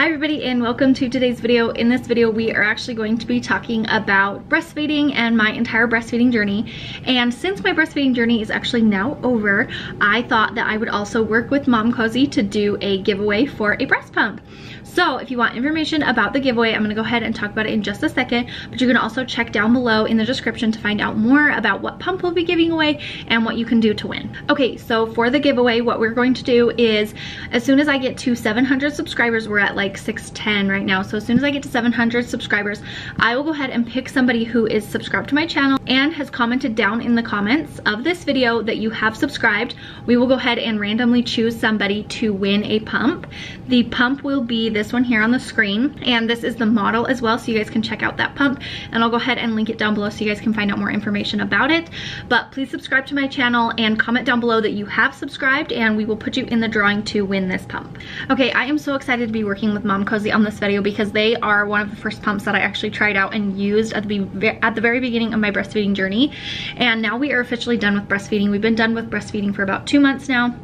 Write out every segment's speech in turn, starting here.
Hi everybody and welcome to today's video. In this video we are actually going to be talking about breastfeeding and my entire breastfeeding journey. And since my breastfeeding journey is actually now over, I thought that I would also work with MOMCOZY to do a giveaway for a breast pump. So if you want information about the giveaway, I'm gonna go ahead and talk about it in just a second, but you can also check down below in the description to find out more about what pump we'll be giving away and what you can do to win. Okay, so for the giveaway, what we're going to do is, as soon as I get to 700 subscribers, we're at like 610 right now, so as soon as I get to 700 subscribers, I will go ahead and pick somebody who is subscribed to my channel and has commented down in the comments of this video that you have subscribed. We will go ahead and randomly choose somebody to win a pump. The pump will be this one here on the screen, and this is the model as well, so you guys can check out that pump, and I'll go ahead and link it down below so you guys can find out more information about it. But please subscribe to my channel and comment down below that you have subscribed, and we will put you in the drawing to win this pump. Okay, I am so excited to be working with MOMCOZY on this video because they are one of the first pumps that I actually tried out and used at the very beginning of my breastfeeding journey, and now we are officially done with breastfeeding. We've been done with breastfeeding for about 2 months now.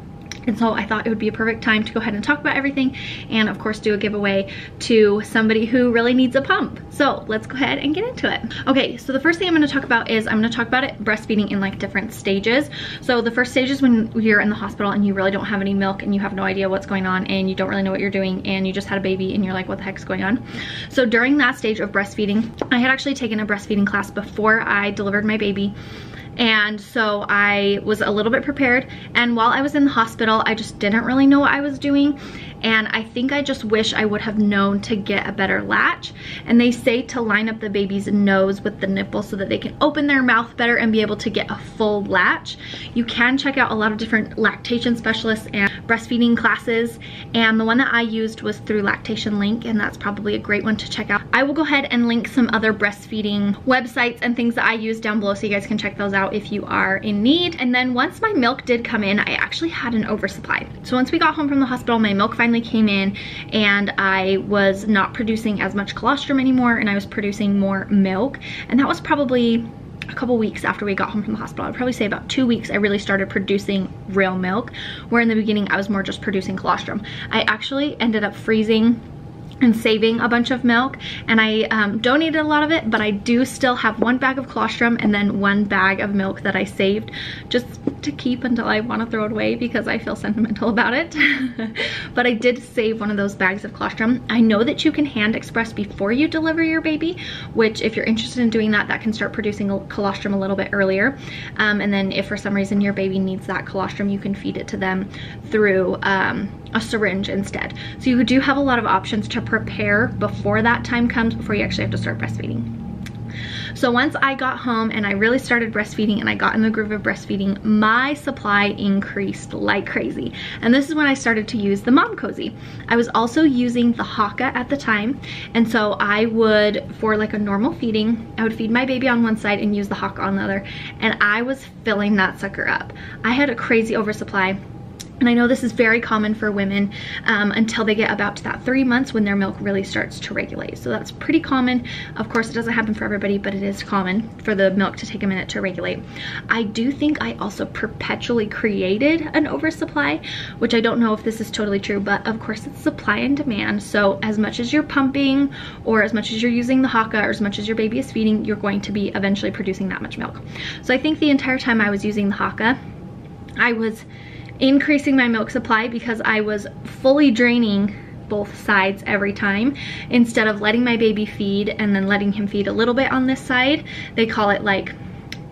And so I thought it would be a perfect time to go ahead and talk about everything and of course do a giveaway to somebody who really needs a pump. So let's go ahead and get into it. Okay, so the first thing I'm going to talk about is I'm going to talk about it breastfeeding in like different stages. So the first stage is when you're in the hospital and you really don't have any milk and you have no idea what's going on and you don't really know what you're doing and you just had a baby and you're like, what the heck's going on? So during that stage of breastfeeding, I had actually taken a breastfeeding class before I delivered my baby. And so I was a little bit prepared, and while I was in the hospital I just didn't really know what I was doing, and I think I just wish I would have known to get a better latch. And they say to line up the baby's nose with the nipple so that they can open their mouth better and be able to get a full latch. You can check out a lot of different lactation specialists and breastfeeding classes, and the one that I used was through Lactation Link, and that's probably a great one to check out. I will go ahead and link some other breastfeeding websites and things that I use down below so you guys can check those out if you are in need. And then once my milk did come in, I actually had an oversupply. So once we got home from the hospital, my milk finally came in and I was not producing as much colostrum anymore, and I was producing more milk, and that was probably a couple weeks after we got home from the hospital. I'd probably say about 2 weeks I really started producing real milk, where in the beginning I was more just producing colostrum. I actually ended up freezing and saving a bunch of milk, and I donated a lot of it, but I do still have 1 bag of colostrum and then 1 bag of milk that I saved just to keep until I want to throw it away because I feel sentimental about it. But I did save 1 of those bags of colostrum. I know that you can hand express before you deliver your baby, which if you're interested in doing that, that can start producing colostrum a little bit earlier. And then if for some reason your baby needs that colostrum, you can feed it to them through a syringe instead. So you do have a lot of options to prepare before that time comes, before you actually have to start breastfeeding. So once I got home and I really started breastfeeding and I got in the groove of breastfeeding, my supply increased like crazy. And this is when I started to use the MOMCOZY. I was also using the Haka at the time, and so I would, for like a normal feeding, I would feed my baby on one side and use the Haka on the other, and I was filling that sucker up. I had a crazy oversupply. And I know this is very common for women until they get about to that 3 months when their milk really starts to regulate. So that's pretty common. Of course, it doesn't happen for everybody, but it is common for the milk to take a minute to regulate. I do think I also perpetually created an oversupply, which I don't know if this is totally true, but of course it's supply and demand. So as much as you're pumping, or as much as you're using the Haka, or as much as your baby is feeding, you're going to be eventually producing that much milk. So I think the entire time I was using the Haka, I was increasing my milk supply because I was fully draining both sides every time, instead of letting my baby feed and then letting him feed a little bit on this side. They call it like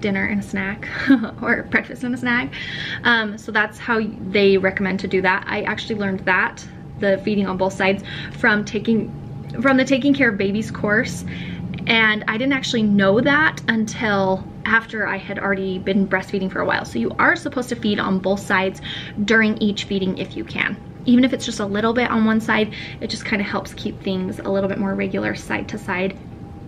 dinner and a snack or breakfast and a snack. So that's how they recommend to do that. I actually learned that, the feeding on both sides, from the Taking Care of Babies course. And I didn't actually know that until after I had already been breastfeeding for a while. So you are supposed to feed on both sides during each feeding if you can. Even if it's just a little bit on one side, it just kind of helps keep things a little bit more regular side to side.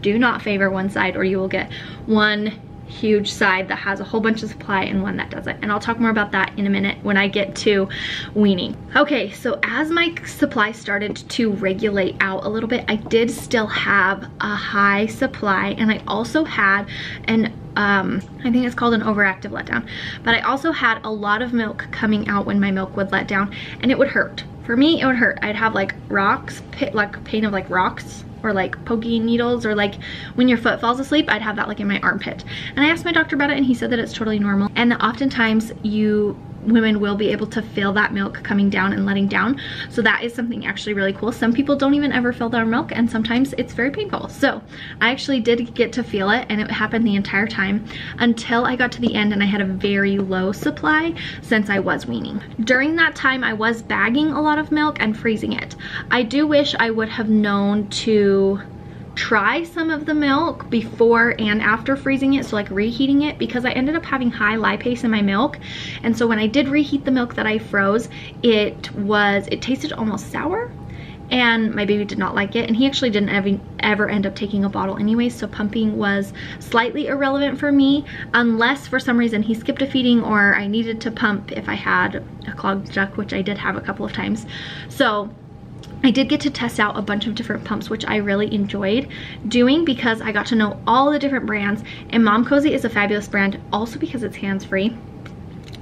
Do not favor one side or you will get one huge side that has a whole bunch of supply and one that doesn't. And I'll talk more about that in a minute when I get to weaning. Okay, so as my supply started to regulate out a little bit, I did still have a high supply, and I also had an I think it's called an overactive letdown, but I also had a lot of milk coming out when my milk would let down, and it would hurt. For me, it would hurt. I'd have like rocks, like pain of like rocks, or like poking needles, or like when your foot falls asleep, I'd have that like in my armpit. And I asked my doctor about it, and he said that it's totally normal, and that oftentimes women will be able to feel that milk coming down and letting down. So that is something actually really cool. Some people don't even ever feel their milk, and sometimes it's very painful. So I actually did get to feel it, and it happened the entire time until I got to the end and I had a very low supply since I was weaning. During that time, I was bagging a lot of milk and freezing it. I do wish I would have known to try some of the milk before and after freezing it, so like reheating it, because I ended up having high lipase in my milk. And so when I did reheat the milk that I froze, it tasted almost sour, and my baby did not like it, and he actually didn't ever end up taking a bottle anyway, so pumping was slightly irrelevant for me, unless for some reason he skipped a feeding or I needed to pump if I had a clogged duct, which I did have a couple of times. So I did get to test out a bunch of different pumps, which I really enjoyed doing because I got to know all the different brands, and MOMCOZY is a fabulous brand also because it's hands-free.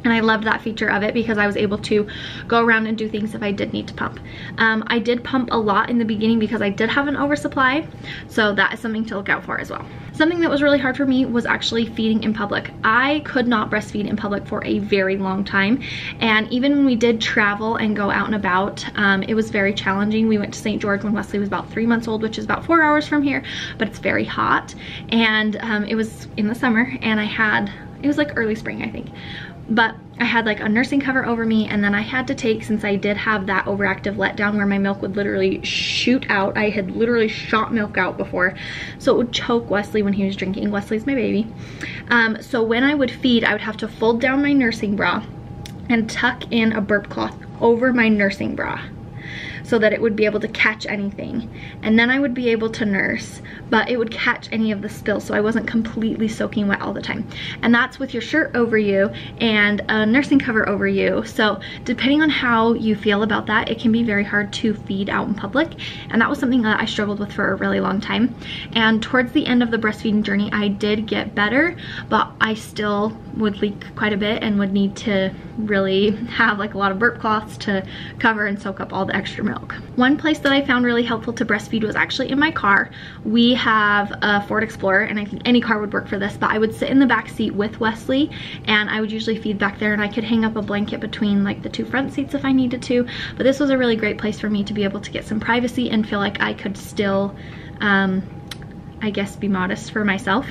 And I loved that feature of it because I was able to go around and do things if I did need to pump. I did pump a lot in the beginning because I did have an oversupply, so that is something to look out for as well. Something that was really hard for me was actually feeding in public. I could not breastfeed in public for a very long time, and even when we did travel and go out and about, it was very challenging. We went to St. George when Wesley was about 3 months old, which is about 4 hours from here, but it's very hot, and it was in the summer, and it was like early spring, I think. But I had like a nursing cover over me, and then I had to take, since I did have that overactive letdown where my milk would literally shoot out. I had literally shot milk out before, so it would choke Wesley when he was drinking. Wesley's my baby. So when I would feed, I would have to fold down my nursing bra and tuck in a burp cloth over my nursing bra so that it would be able to catch anything. And then I would be able to nurse, but it would catch any of the spills, so I wasn't completely soaking wet all the time. And that's with your shirt over you and a nursing cover over you. So depending on how you feel about that, it can be very hard to feed out in public. And that was something that I struggled with for a really long time. And towards the end of the breastfeeding journey, I did get better, but I still would leak quite a bit and would need to really have like a lot of burp cloths to cover and soak up all the extra milk. One place that I found really helpful to breastfeed was actually in my car. We have a Ford Explorer, and I think any car would work for this, but I would sit in the back seat with Wesley, and I would usually feed back there, and I could hang up a blanket between like the 2 front seats if I needed to. But this was a really great place for me to be able to get some privacy and feel like I could still I guess be modest for myself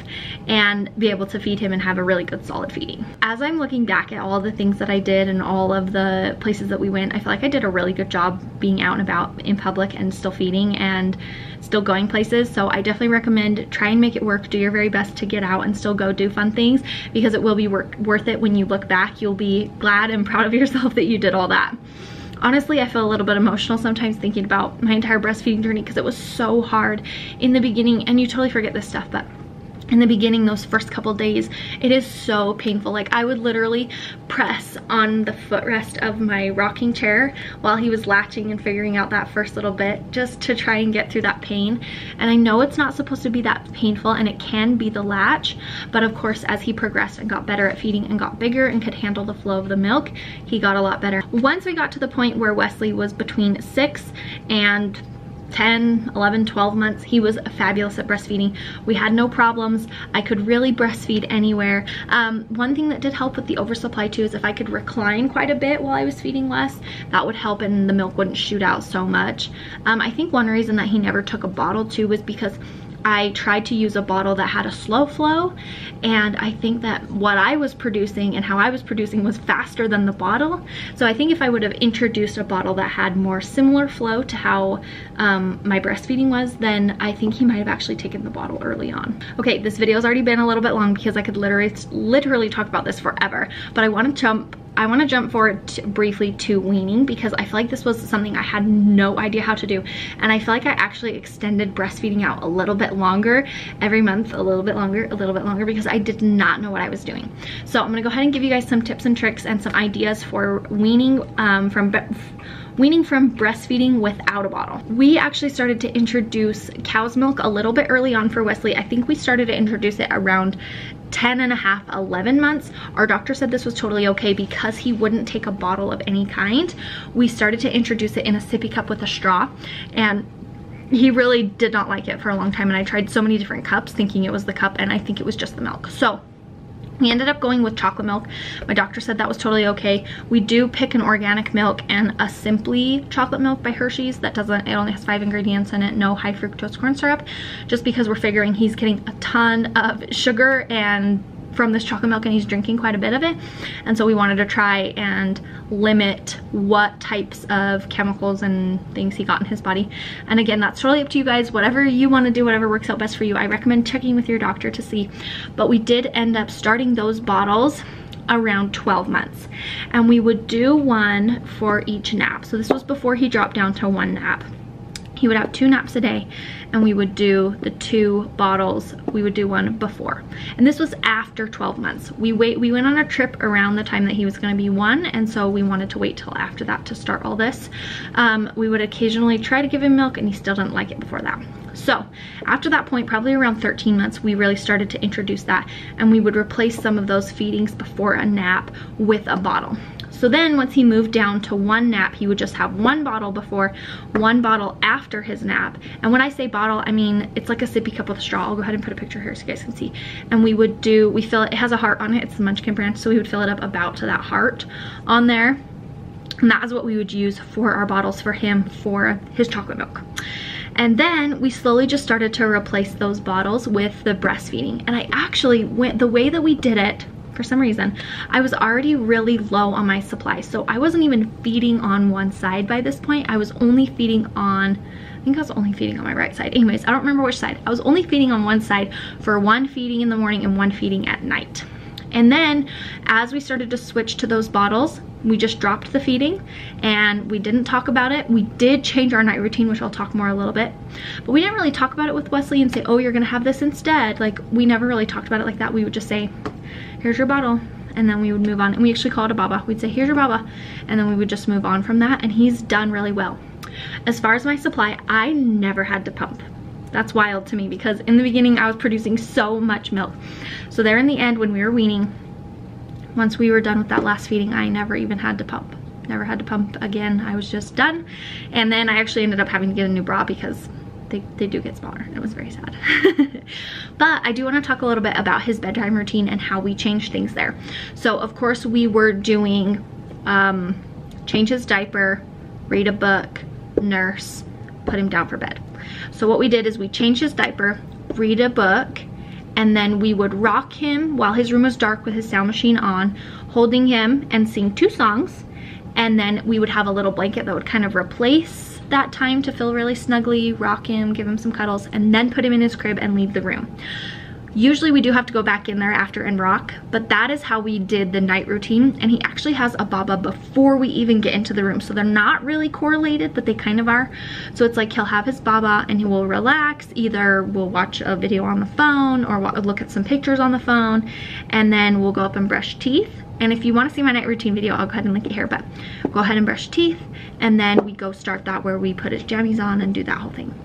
and be able to feed him and have a really good solid feeding. As I'm looking back at all the things that I did and all of the places that we went, I feel like I did a really good job being out and about in public and still feeding and still going places. So I definitely recommend try and make it work. Do your very best to get out and still go do fun things, because it will be worth it when you look back. You'll be glad and proud of yourself that you did all that. Honestly, I feel a little bit emotional sometimes thinking about my entire breastfeeding journey because it was so hard in the beginning, and you totally forget this stuff, but in the beginning, those first couple days, it is so painful. Like I would literally press on the footrest of my rocking chair while he was latching and figuring out that first little bit just to try and get through that pain. And I know it's not supposed to be that painful, and it can be the latch, but of course as he progressed and got better at feeding and got bigger and could handle the flow of the milk, he got a lot better. Once we got to the point where Wesley was between 6 and 10, 11, 12 months, he was fabulous at breastfeeding. We had no problems. I could really breastfeed anywhere. One thing that did help with the oversupply too is if I could recline quite a bit while I was feeding Wes, that would help and the milk wouldn't shoot out so much. I think one reason that he never took a bottle too was because I tried to use a bottle that had a slow flow, and I think that what I was producing and how I was producing was faster than the bottle. So I think if I would have introduced a bottle that had more similar flow to how my breastfeeding was, then I think he might have actually taken the bottle early on. Okay, this video's already been a little bit long because I could literally talk about this forever, but I want to jump I want to jump forward briefly to weaning, because I feel like this was something I had no idea how to do, and I feel like I actually extended breastfeeding out a little bit longer every month, a little bit longer, because I did not know what I was doing. So I'm gonna go ahead and give you guys some tips and tricks and some ideas for weaning from breastfeeding without a bottle. We actually started to introduce cow's milk a little bit early on for Wesley. I think we started to introduce it around 10 and a half, 11 months. Our doctor said this was totally okay because he wouldn't take a bottle of any kind. We started to introduce it in a sippy cup with a straw, and he really did not like it for a long time, and I tried so many different cups thinking it was the cup, and I think it was just the milk. So we ended up going with chocolate milk. My doctor said that was totally okay. We do pick an organic milk and a Simply chocolate milk by Hershey's that it only has 5 ingredients in it, no high fructose corn syrup, just because we're figuring he's getting a ton of sugar and from this chocolate milk, and he's drinking quite a bit of it, and so we wanted to try and limit what types of chemicals and things he got in his body. And again, that's totally up to you guys, whatever you want to do, whatever works out best for you. I recommend checking with your doctor to see, but we did end up starting those bottles around 12 months, and we would do one for each nap. So this was before he dropped down to 1 nap. He would have 2 naps a day, and we would do the 2 bottles. We would do one before, and this was after 12 months. We went on a trip around the time that he was going to be 1, and so we wanted to wait till after that to start all this. We would occasionally try to give him milk, and he still didn't like it before that. So after that point, probably around 13 months, we really started to introduce that, and we would replace some of those feedings before a nap with a bottle. So then once he moved down to 1 nap, he would just have 1 bottle before, 1 bottle after his nap. And when I say bottle, I mean it's like a sippy cup with a straw. I'll go ahead and put a picture here so you guys can see. And we fill it, it has a heart on it, it's the Munchkin brand, so we would fill it up about to that heart on there. And that is what we would use for our bottles for him for his chocolate milk. And then we slowly just started to replace those bottles with the breastfeeding. And I actually the way that we did it, for some reason, I was already really low on my supply. So I wasn't even feeding on one side by this point. I was only feeding on, I think I was only feeding on my right side. Anyways, I don't remember which side. I was only feeding on one side for 1 feeding in the morning and 1 feeding at night. And then as we started to switch to those bottles, we just dropped the feeding and we didn't talk about it. We did change our night routine, which I'll talk more a little bit, but we didn't really talk about it with Wesley and say, oh, you're gonna have this instead. Like, we never really talked about it like that. We would just say, here's your bottle, and then we would move on. And we actually call it a baba. We'd say, here's your baba, and then we would just move on from that, and he's done really well. As far as my supply, I never had to pump. That's wild to me, because in the beginning I was producing so much milk. So there in the end, when we were weaning, once we were done with that last feeding, I never even had to pump. Never had to pump again. I was just done. And then I actually ended up having to get a new bra because they do get smaller. It was very sad. But I do want to talk a little bit about his bedtime routine and how we changed things there. So of course we were doing change his diaper, read a book, nurse, put him down for bed. So what we did is we changed his diaper, read a book, and then we would rock him while his room was dark with his sound machine on, holding him and sing 2 songs. And then we would have a little blanket that would kind of replace that time to feel really snuggly, rock him, give him some cuddles, and then put him in his crib and leave the room. Usually we do have to go back in there after and rock, but that is how we did the night routine. And he actually has a baba before we even get into the room. So they're not really correlated, but they kind of are. So it's like he'll have his baba and he will relax. Either we'll watch a video on the phone or look at some pictures on the phone, and then we'll go up and brush teeth. And if you want to see my night routine video, I'll go ahead and link it here, but go ahead and brush teeth, and then we go start that where we put his jammies on and do that whole thing.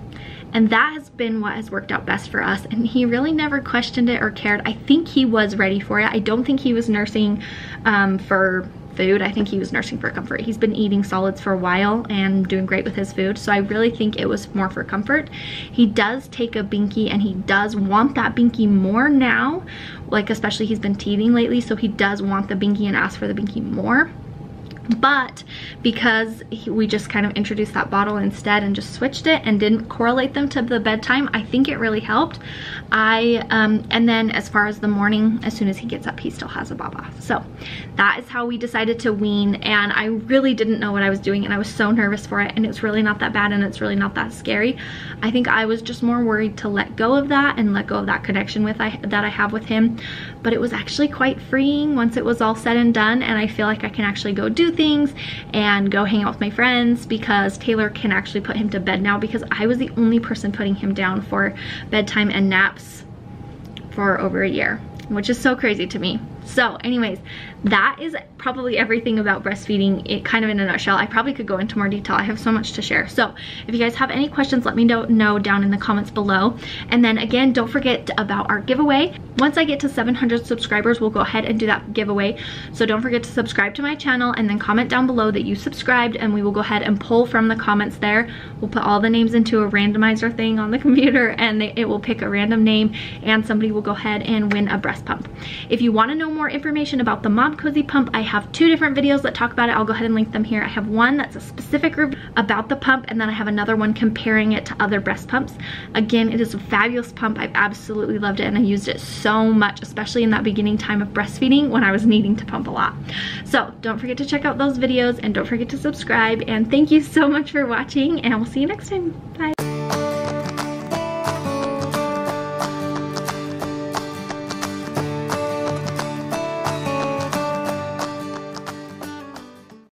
And that has been what has worked out best for us, and he really never questioned it or cared. I think he was ready for it. I don't think he was nursing for food. I think he was nursing for comfort. He's been eating solids for a while and doing great with his food, so I really think it was more for comfort. He does take a binky, and he does want that binky more now, like especially he's been teething lately, so he does want the binky and ask for the binky more. But because we just kind of introduced that bottle instead and just switched it and didn't correlate them to the bedtime, I think it really helped. And then as far as the morning, as soon as he gets up, he still has a baba. So that is how we decided to wean, and I really didn't know what I was doing, and I was so nervous for it, and it's really not that bad, and it's really not that scary. I think I was just more worried to let go of that and let go of that connection that I have with him. But it was actually quite freeing once it was all said and done, and I feel like I can actually go do things and go hang out with my friends, because Taylor can actually put him to bed now, because I was the only person putting him down for bedtime and naps for over a year, which is so crazy to me. So anyways, that is probably everything about breastfeeding, it kind of in a nutshell. I probably could go into more detail. I have so much to share. So if you guys have any questions, let me know down in the comments below. And then again, don't forget about our giveaway. Once I get to 700 subscribers, we'll go ahead and do that giveaway. So don't forget to subscribe to my channel and then comment down below that you subscribed, and we will go ahead and pull from the comments there. We'll put all the names into a randomizer thing on the computer, and it will pick a random name, and somebody will go ahead and win a breast pump. If you want to know more information about the MOMCOZY pump, I have 2 different videos that talk about it. I'll go ahead and link them here. I have one that's a specific review about the pump, and then I have another one comparing it to other breast pumps. Again, it is a fabulous pump. I've absolutely loved it, and I used it so much, especially in that beginning time of breastfeeding when I was needing to pump a lot. So don't forget to check out those videos, and don't forget to subscribe, and thank you so much for watching, and we'll see you next time. Bye.